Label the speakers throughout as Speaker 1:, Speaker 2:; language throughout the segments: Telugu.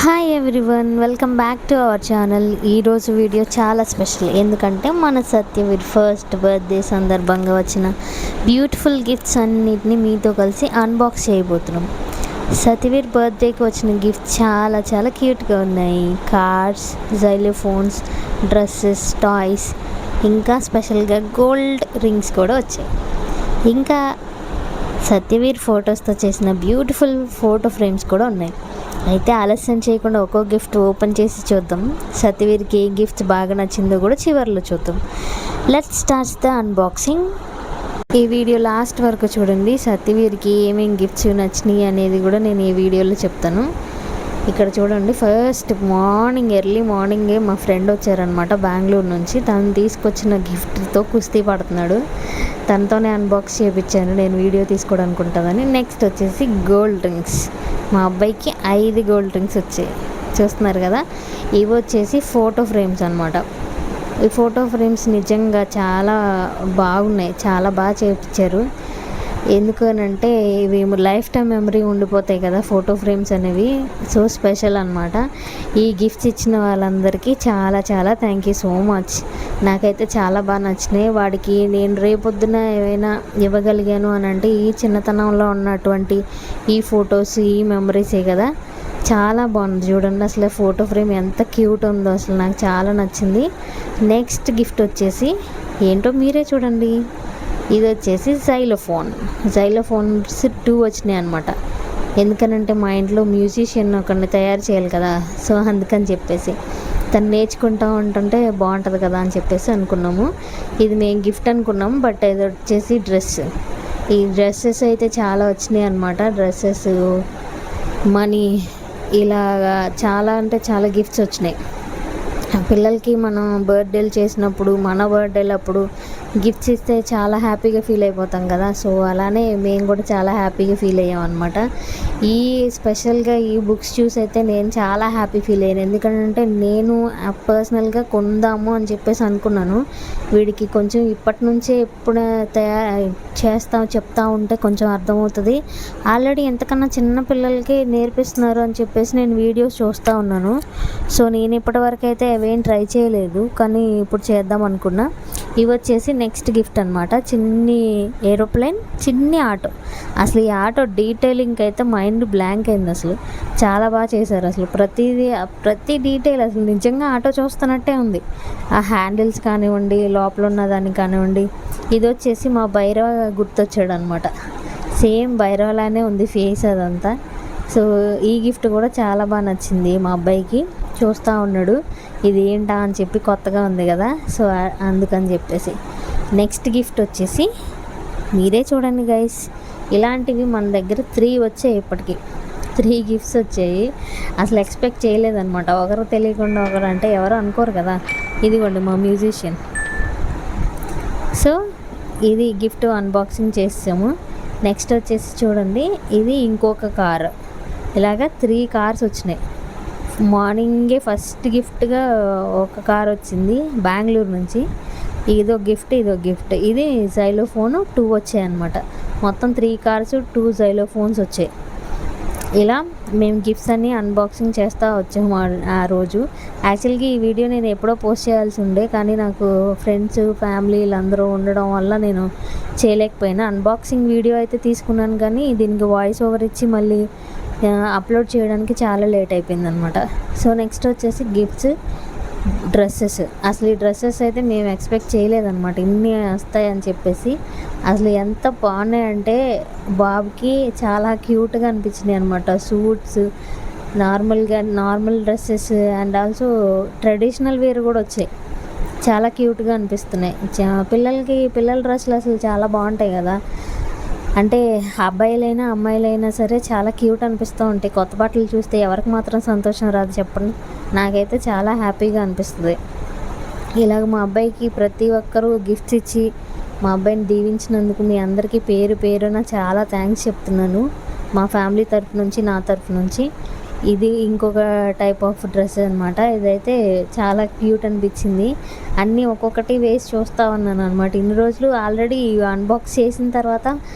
Speaker 1: Hi everyone, welcome back to our channel. ఈరోజు వీడియో చాలా స్పెషల్. ఎందుకంటే మన సత్యవీర్ ఫస్ట్ బర్త్డే సందర్భంగా వచ్చిన బ్యూటిఫుల్ గిఫ్ట్స్ అన్నిటిని మీతో కలిసి అన్బాక్స్ చేయబోతున్నాం. సత్యవీర్ బర్త్డేకి వచ్చిన గిఫ్ట్స్ చాలా చాలా క్యూట్గా ఉన్నాయి. కార్డ్స్, జైలోఫోన్స్, డ్రెస్సెస్, టాయ్స్, ఇంకా స్పెషల్గా గోల్డ్ రింగ్స్ కూడా వచ్చాయి. ఇంకా సత్యవీర్ ఫొటోస్తో చేసిన బ్యూటిఫుల్ ఫోటో ఫ్రేమ్స్ కూడా ఉన్నాయి. అయితే ఆలస్యం చేయకుండా ఒక్కో గిఫ్ట్ ఓపెన్ చేసి చూద్దాం. సత్యవీర్కి ఏ గిఫ్ట్ బాగా నచ్చిందో కూడా చివరిలో చూద్దాం. Let's start the unboxing. ఈ వీడియో లాస్ట్ వరకు చూడండి. సత్యవీర్కి ఏమేమి గిఫ్ట్స్ నచ్చినాయి అనేది కూడా నేను ఈ వీడియోలో చెప్తాను. ఇక్కడ చూడండి, ఫస్ట్ ఎర్లీ మార్నింగే మా ఫ్రెండ్ వచ్చారనమాట బెంగళూరు నుంచి. తను తీసుకొచ్చిన గిఫ్ట్తో కుస్తీ పడుతున్నాడు. తనతోనే అన్బాక్స్ చేయించాను నేను వీడియో తీసుకోవడానికి ఉంటుందని. నెక్స్ట్ వచ్చేసి గోల్డ్ రింగ్స్. మా అబ్బాయికి 5 గోల్డ్ రింగ్స్ వచ్చాయి, చూస్తున్నారు కదా. ఇవి వచ్చేసి ఫోటో ఫ్రేమ్స్ అనమాట. ఈ ఫోటో ఫ్రేమ్స్ నిజంగా చాలా బాగున్నాయి, చాలా బాగా చేయించారు. ఎందుకనంటే ఇవి లైఫ్ టైం మెమరీ ఉండిపోతాయి కదా ఫోటో ఫ్రేమ్స్ అనేవి. సో స్పెషల్ అనమాట. ఈ గిఫ్ట్స్ ఇచ్చిన వాళ్ళందరికీ చాలా చాలా థ్యాంక్ యూ సో మచ్. నాకైతే చాలా బాగా నచ్చినాయి. వాడికి నేను రేపొద్దున ఏమైనా ఇవ్వగలిగాను అని అంటే ఈ చిన్నతనంలో ఉన్నటువంటి ఈ ఫొటోస్, ఈ మెమరీసే కదా. చాలా బాగుంది చూడండి, అసలు ఫోటో ఫ్రేమ్ ఎంత క్యూట్ ఉందో, అసలు నాకు చాలా నచ్చింది. నెక్స్ట్ గిఫ్ట్ వచ్చేసి ఏంటో మీరే చూడండి. ఇది వచ్చేసి జైలోఫోన్స్ 2 వచ్చినాయి అనమాట. ఎందుకనంటే మా ఇంట్లో మ్యూజిషియన్ ఒకరిని తయారు చేయాలి కదా, సో అందుకని చెప్పేసి తను నేర్చుకుంటూ ఉంటుంటే బాగుంటుంది కదా అని చెప్పేసి అనుకున్నాము. ఇది మేము గిఫ్ట్ అనుకున్నాము, బట్ ఇది వచ్చేసి డ్రెస్. ఈ డ్రెస్సెస్ అయితే చాలా వచ్చినాయి అనమాట. డ్రెస్సెస్, మనీ, ఇలాగా చాలా అంటే చాలా గిఫ్ట్స్ వచ్చినాయి. పిల్లలకి మనం బర్త్డేలు చేసినప్పుడు, మన బర్త్డేలప్పుడు గిఫ్ట్స్ ఇస్తే చాలా హ్యాపీగా ఫీల్ అయిపోతాం కదా. సో అలానే మేము కూడా చాలా హ్యాపీగా ఫీల్ అయ్యాం అనమాట. ఈ స్పెషల్గా ఈ బుక్స్ చూసి అయితే నేను చాలా హ్యాపీ ఫీల్ అయ్యాను. ఎందుకంటే నేను పర్సనల్గా కొందాము అని చెప్పేసి అనుకున్నాను. వీడికి కొంచెం ఇప్పటి నుంచే ఎప్పుడు చెప్తా ఉంటే కొంచెం అర్థమవుతుంది. ఆల్రెడీ ఎంతకన్నా చిన్న పిల్లలకి నేర్పిస్తున్నారు అని చెప్పేసి నేను వీడియోస్ చూస్తూ ఉన్నాను. సో నేను ఇప్పటివరకు అయితే అవేం ట్రై చేయలేదు, కానీ ఇప్పుడు చేద్దాం అనుకున్నా. ఇవి వచ్చేసి నెక్స్ట్ గిఫ్ట్ అనమాట. చిన్ని ఏరోప్లేన్, చిన్ని ఆటో. అసలు ఈ ఆటో డీటెయిలింగ్ అయితే మైండ్ బ్లాంక్ అయింది. అసలు చాలా బాగా చేశారు. అసలు ప్రతి డీటెయిల్ అసలు నిజంగా ఆటో చూస్తున్నట్టే ఉంది. ఆ హ్యాండిల్స్ కానివ్వండి, లోపల ఉన్నదాన్ని కానివ్వండి. ఇది వచ్చేసి మా భైరవ గుర్తొచ్చాడు అనమాట. సేమ్ భైరవలానే ఉంది ఫేస్ అదంతా. సో ఈ గిఫ్ట్ కూడా చాలా బాగా నచ్చింది మా అబ్బాయికి. చూస్తూ ఉన్నాడు ఇది ఏంటా అని చెప్పి, కొత్తగా ఉంది కదా, సో అందుకని చెప్పేసి. నెక్స్ట్ గిఫ్ట్ వచ్చేసి మీరే చూడండి గైస్. ఇలాంటివి మన దగ్గర 3 వచ్చాయి. ఇప్పటికి 3 గిఫ్ట్స్ వచ్చాయి. అసలు ఎక్స్పెక్ట్ చేయలేదన్నమాట. ఒకరు తెలియకుండా ఒకరు అంటే ఎవరు అనుకోరు కదా. ఇదిగోండి మా మ్యూజిషియన్. సో ఇది గిఫ్ట్ అన్బాక్సింగ్ చేసాము. నెక్స్ట్ వచ్చేసి చూడండి, ఇది ఇంకొక కార్. ఇలాగా 3 కార్స్ వచ్చినాయి. మార్నింగే ఫస్ట్ గిఫ్ట్గా ఒక కార్ వచ్చింది బెంగళూరు నుంచి. ఇదో గిఫ్ట్. ఇది జైలోఫోన్ 2 వచ్చాయి అనమాట. మొత్తం 3 కార్స్, 2 జైలోఫోన్స్ వచ్చాయి. ఇలా మేము గిఫ్ట్స్ అన్నీ అన్బాక్సింగ్ చేస్తూ వచ్చాము ఆ రోజు. యాక్చువల్గా ఈ వీడియో నేను ఎప్పుడో పోస్ట్ చేయాల్సి ఉండే, కానీ నాకు ఫ్రెండ్స్, ఫ్యామిలీలు అందరూ ఉండడం వల్ల నేను చేయలేకపోయినా. అన్బాక్సింగ్ వీడియో అయితే తీసుకున్నాను, కానీ దీనికి వాయిస్ ఓవర్ ఇచ్చి మళ్ళీ అప్లోడ్ చేయడానికి చాలా లేట్ అయిపోయింది అనమాట. సో నెక్స్ట్ వచ్చేసి గిఫ్ట్స్, డ్రెస్సెస్. అసలు ఈ డ్రెస్సెస్ అయితే మేము ఎక్స్పెక్ట్ చేయలేదన్నమాట ఇన్ని వస్తాయని చెప్పేసి. అసలు ఎంత బాగున్నాయంటే బాబుకి చాలా క్యూట్గా అనిపించినాయి అనమాట. Suits, normal dresses and also traditional wear కూడా వచ్చాయి. చాలా క్యూట్గా అనిపిస్తున్నాయి. పిల్లల డ్రెస్సులు అసలు చాలా బాగుంటాయి కదా. అంటే అబ్బాయిలైనా అమ్మాయిలైనా సరే చాలా క్యూట్ అనిపిస్తూ ఉంటాయి. కొత్త బట్టలు చూస్తే ఎవరికి మాత్రం సంతోషం రాదు చెప్పండి. నాకైతే చాలా హ్యాపీగా అనిపిస్తుంది. ఇలాగ మా అబ్బాయికి ప్రతి ఒక్కరూ గిఫ్ట్స్ ఇచ్చి మా అబ్బాయిని దీవించినందుకు మీ అందరికీ పేరు పేరున చాలా థ్యాంక్స్ చెప్తున్నాను. మా ఫ్యామిలీ తరఫు నుంచి, నా తరఫు నుంచి. ఇది ఇంకొక టైప్ ఆఫ్ డ్రెస్ అనమాట. ఇదైతే చాలా క్యూట్ అనిపించింది. అన్నీ ఒక్కొక్కటి వేసి చూస్తూ ఉన్నాను అనమాట. ఇన్ని రోజులు ఆల్రెడీ అన్బాక్స్ చేసిన తర్వాత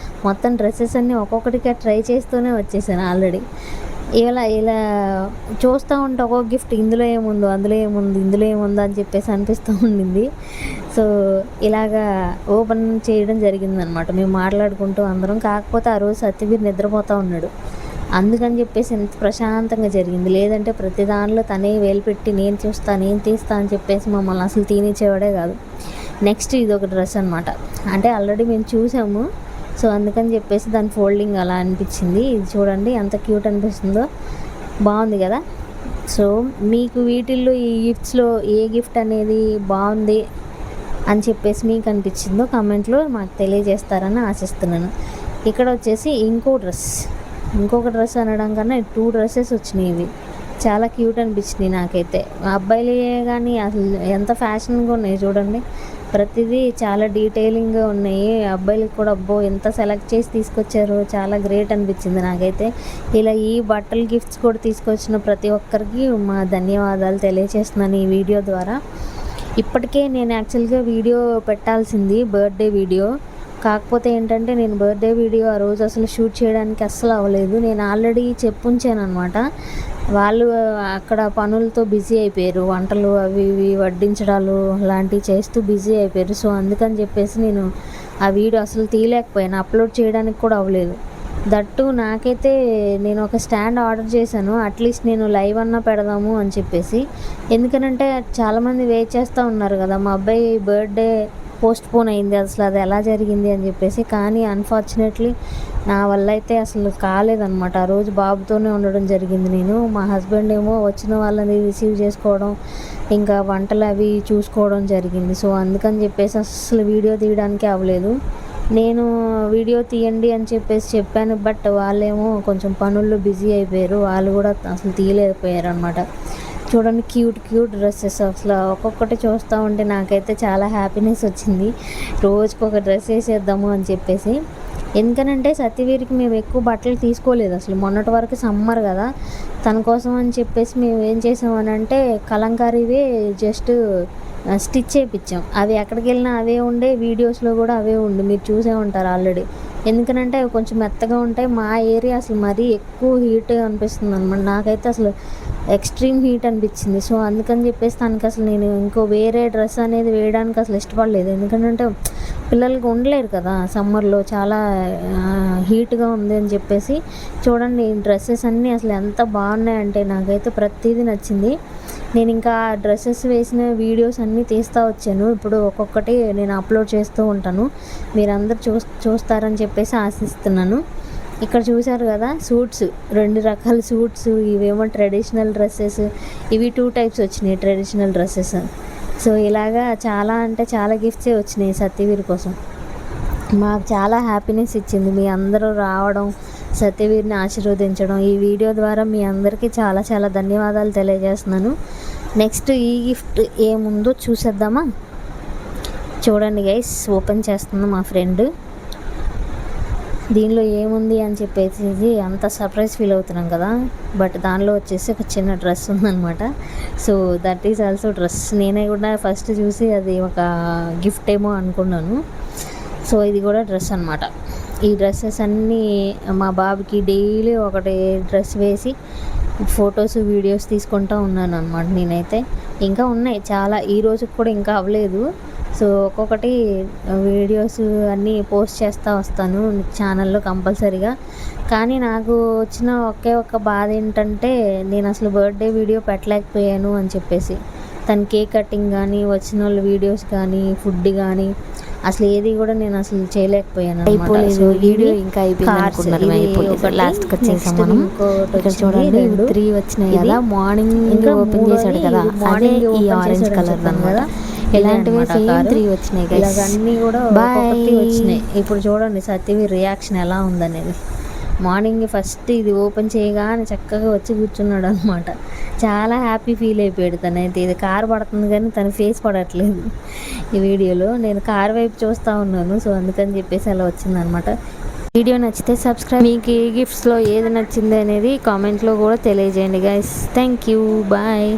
Speaker 1: మొత్తం డ్రెస్సెస్ అన్నీ ఒక్కొక్కటిగా ట్రై చేస్తూనే వచ్చేసాను ఆల్రెడీ. ఇలా ఇలా చూస్తూ ఉంటే ఒక్కొక్క గిఫ్ట్ ఇందులో ఏముందో అందులో ఏముంది ఇందులో ఏముందో అని చెప్పేసి అనిపిస్తూ ఉండింది. సో ఇలాగా ఓపెన్ చేయడం జరిగిందనమాట మేము మాట్లాడుకుంటూ అందరం. కాకపోతే ఆ రోజు సత్యవీర్ నిద్రపోతూ ఉన్నాడు, అందుకని చెప్పేసి ఎంత ప్రశాంతంగా జరిగింది. లేదంటే ప్రతి దానిలో తనే వేలు పెట్టి నేను చూస్తా నేను తీస్తా అని చెప్పేసి మమ్మల్ని అసలు తీనిచ్చేవాడే కాదు. నెక్స్ట్ ఇది ఒక డ్రెస్ అనమాట, అంటే ఆల్రెడీ మేము చూసాము. సో అందుకని చెప్పేసి దాని ఫోల్డింగ్ అలా అనిపించింది. ఇది చూడండి ఎంత క్యూట్ అనిపిస్తుందో, బాగుంది కదా. సో మీకు వీటిల్లో ఈ గిఫ్ట్స్లో ఏ గిఫ్ట్ అనేది బాగుంది అని చెప్పేసి మీకు అనిపించిందో కామెంట్లో మాకు తెలియజేస్తారని ఆశిస్తున్నాను. ఇక్కడ వచ్చేసి ఇంకొక డ్రెస్ అనడం కన్నా 2 డ్రెస్సెస్ వచ్చినాయి. ఇవి చాలా క్యూట్ అనిపించినాయి నాకైతే. అబ్బాయిలే కానీ అసలు ఎంత ఫ్యాషన్గా ఉన్నాయి చూడండి, ప్రతిదీ చాలా డీటెయిలింగ్గా ఉన్నాయి. అబ్బాయిలకు కూడా అబ్బో ఎంత సెలెక్ట్ చేసి తీసుకొచ్చారో, చాలా గ్రేట్ అనిపించింది నాకైతే. ఇలా ఈ బట్టలు గిఫ్ట్స్ కూడా తీసుకొచ్చిన ప్రతి ఒక్కరికి మా ధన్యవాదాలు తెలియజేస్తున్నాను ఈ వీడియో ద్వారా. ఇప్పటికే నేను యాక్చువల్గా వీడియో పెట్టాల్సింది, బర్త్డే వీడియో. కాకపోతే ఏంటంటే నేను బర్త్డే వీడియో ఆ రోజు అసలు షూట్ చేయడానికి అస్సలు అవ్వలేదు. నేను ఆల్రెడీ చెప్పుంచాను అనమాట, వాళ్ళు అక్కడ పనులతో బిజీ అయిపోయారు, వంటలు అవి ఇవి వడ్డించడాలు అలాంటివి చేస్తూ బిజీ అయిపోయారు. సో అందుకని చెప్పేసి నేను ఆ వీడియో అసలు తీయలేకపోయాను, అప్లోడ్ చేయడానికి కూడా అవ్వలేదు. దట్టు నాకైతే నేను ఒక స్టాండ్ ఆర్డర్ చేశాను, అట్లీస్ట్ నేను లైవ్ అన్నా పెడదాము అని చెప్పేసి. ఎందుకనంటే చాలామంది వెయిట్ చేస్తూ ఉన్నారు కదా, మా అబ్బాయి బర్త్డే పోస్ట్ పోన్ అయింది, అసలు అది ఎలా జరిగింది అని చెప్పేసి. కానీ అన్ఫార్చునేట్లీ నా వల్ల అయితే అసలు కాలేదన్నమాట. ఆ రోజు బాబుతోనే ఉండడం జరిగింది. నేను మా హస్బెండ్ ఏమో వచ్చిన వాళ్ళని రిసీవ్ చేసుకోవడం, ఇంకా వంటలు అవి చూసుకోవడం జరిగింది. సో అందుకని చెప్పేసి అసలు వీడియో తీయడానికి అవ్వలేదు. నేను వీడియో తీయండి అని చెప్పేసి చెప్పాను, బట్ వాళ్ళేమో కొంచెం పనుల్లో బిజీ అయిపోయారు, వాళ్ళు కూడా అసలు తీయలేకపోయారు అనమాట. చూడండి క్యూట్ డ్రెస్సెస్, అసలు ఒక్కొక్కటి చూస్తూ ఉంటే నాకైతే చాలా హ్యాపీనెస్ వచ్చింది. రోజుకొక డ్రెస్ వేసేద్దాము అని చెప్పేసి. ఎందుకనంటే సత్యవీరికి మేము ఎక్కువ బట్టలు తీసుకోలేదు అసలు, మొన్నటి వరకు సమ్మర్ కదా, తన కోసం అని చెప్పేసి మేము ఏం చేసామని అంటే కలంకారీవే జస్ట్ స్టిచ్ చేయించాం. అవి ఎక్కడికి వెళ్ళినా అవే ఉండే, వీడియోస్లో కూడా అవే ఉండి మీరు చూసే ఉంటారు ఆల్రెడీ. ఎందుకనంటే అవి కొంచెం మెత్తగా ఉంటాయి. మా ఏరియా అసలు మరీ ఎక్కువ హీట్ అనిపిస్తుంది అనమాట, నాకైతే అసలు ఎక్స్ట్రీమ్ హీట్ అనిపించింది. సో అందుకని చెప్పేసి తనకి అసలు నేను ఇంకో వేరే డ్రెస్ అనేది వేయడానికి అసలు ఇష్టపడలేదు. ఎందుకంటే పిల్లలకి ఉండలేరు కదా సమ్మర్లో, చాలా హీట్గా ఉంది అని చెప్పేసి. చూడండి ఈ డ్రెస్సెస్ అన్నీ అసలు ఎంత బాగున్నాయంటే నాకైతే ప్రతిదీ నచ్చింది. నేను ఇంకా డ్రెస్సెస్ వేసిన వీడియోస్ అన్నీ తీస్తూ వచ్చాను. ఇప్పుడు ఒక్కొక్కటి నేను అప్లోడ్ చేస్తూ ఉంటాను, మీరందరూ చూస్తారని చెప్పేసి ఆశిస్తున్నాను. ఇక్కడ చూసారు కదా సూట్స్, 2 రకాల సూట్స్, ఇవేమో ట్రెడిషనల్ డ్రెస్సెస్, ఇవి 2 టైప్స్ వచ్చినాయి ట్రెడిషనల్ డ్రెస్సెస్. సో ఇలాగా చాలా అంటే చాలా గిఫ్ట్సే వచ్చినాయి సత్యవీర్ కోసం. మాకు చాలా హ్యాపీనెస్ ఇచ్చింది మీ అందరూ రావడం, సత్యవీర్ని ఆశీర్వదించడం. ఈ వీడియో ద్వారా మీ అందరికీ చాలా చాలా ధన్యవాదాలు తెలియజేస్తున్నాను. నెక్స్ట్ ఈ గిఫ్ట్ ఏముందో చూసేద్దామా? చూడండి గైస్, ఓపెన్ చేస్తుంది మా ఫ్రెండ్. దీనిలో ఏముంది అని చెప్పేసి అంత సర్ప్రైజ్ ఫీల్ అవుతున్నాం కదా, బట్ దానిలో వచ్చేసి ఒక చిన్న డ్రెస్ ఉందన్నమాట. So that is also dress. నేనే కూడా ఫస్ట్ చూసి అది ఒక గిఫ్ట్ ఏమో అనుకున్నాను. సో ఇది కూడా డ్రెస్ అనమాట. ఈ డ్రెస్సెస్ అన్నీ మా బాబుకి డైలీ ఒకటి డ్రెస్ వేసి ఫొటోస్ వీడియోస్ తీసుకుంటూ ఉన్నాను అనమాట నేనైతే. ఇంకా ఉన్నాయి చాలా, ఈ రోజుకి కూడా ఇంకా అవ్వలేదు. సో ఒక్కొక్కటి వీడియోస్ అన్నీ పోస్ట్ చేస్తూ వస్తాను ఛానల్లో కంపల్సరీగా. కానీ నాకు వచ్చిన ఒక్క బాధ ఏంటంటే నేను అసలు బర్త్డే వీడియో పెట్టలేకపోయాను అని చెప్పేసి. తన కేక్ కటింగ్ కానీ, వచ్చిన వాళ్ళ వీడియోస్ కానీ, ఫుడ్ కానీ అసలు ఏది కూడా నేను అసలు చేయలేకపోయాను.
Speaker 2: అయిపోలేదు వీడియో, ఇంకా అయిపోయింది. లాస్ట్కి వచ్చేసాం మనం. ఇక్కడ చూడండి 3 వచ్చినాయి కదా, మార్నింగ్ ఓపెన్ చేశాడు కదా, అదే ఈ ఆరెంజ్ కలర్ కదా. ఇలాంటివి సేమ్ 3 వచ్చినాయి గైస్.
Speaker 1: అన్నీ కూడా ఒక్కొక్కటి వచ్చినాయి. ఇప్పుడు చూడండి సత్యవీర్ రియాక్షన్ ఎలా ఉందనేది. మార్నింగ్ ఫస్ట్ ఇది ఓపెన్ చేయగానే చక్కగా వచ్చి కూర్చున్నాడు అనమాట. చాలా హ్యాపీ ఫీల్ అయిపోయాడు తనైతే. ఇది కారు పడుతుంది కానీ తన ఫేస్ పడట్లేదు ఈ వీడియోలో. నేను కారు వైపు చూస్తూ ఉన్నాను, సో అందుకని చెప్పేసి అలా వచ్చిందనమాట. వీడియో నచ్చితే సబ్స్క్రైబ్. మీకు ఈ గిఫ్ట్స్లో ఏది నచ్చింది అనేది కామెంట్లో కూడా తెలియజేయండి గైస్. Thank you, bye.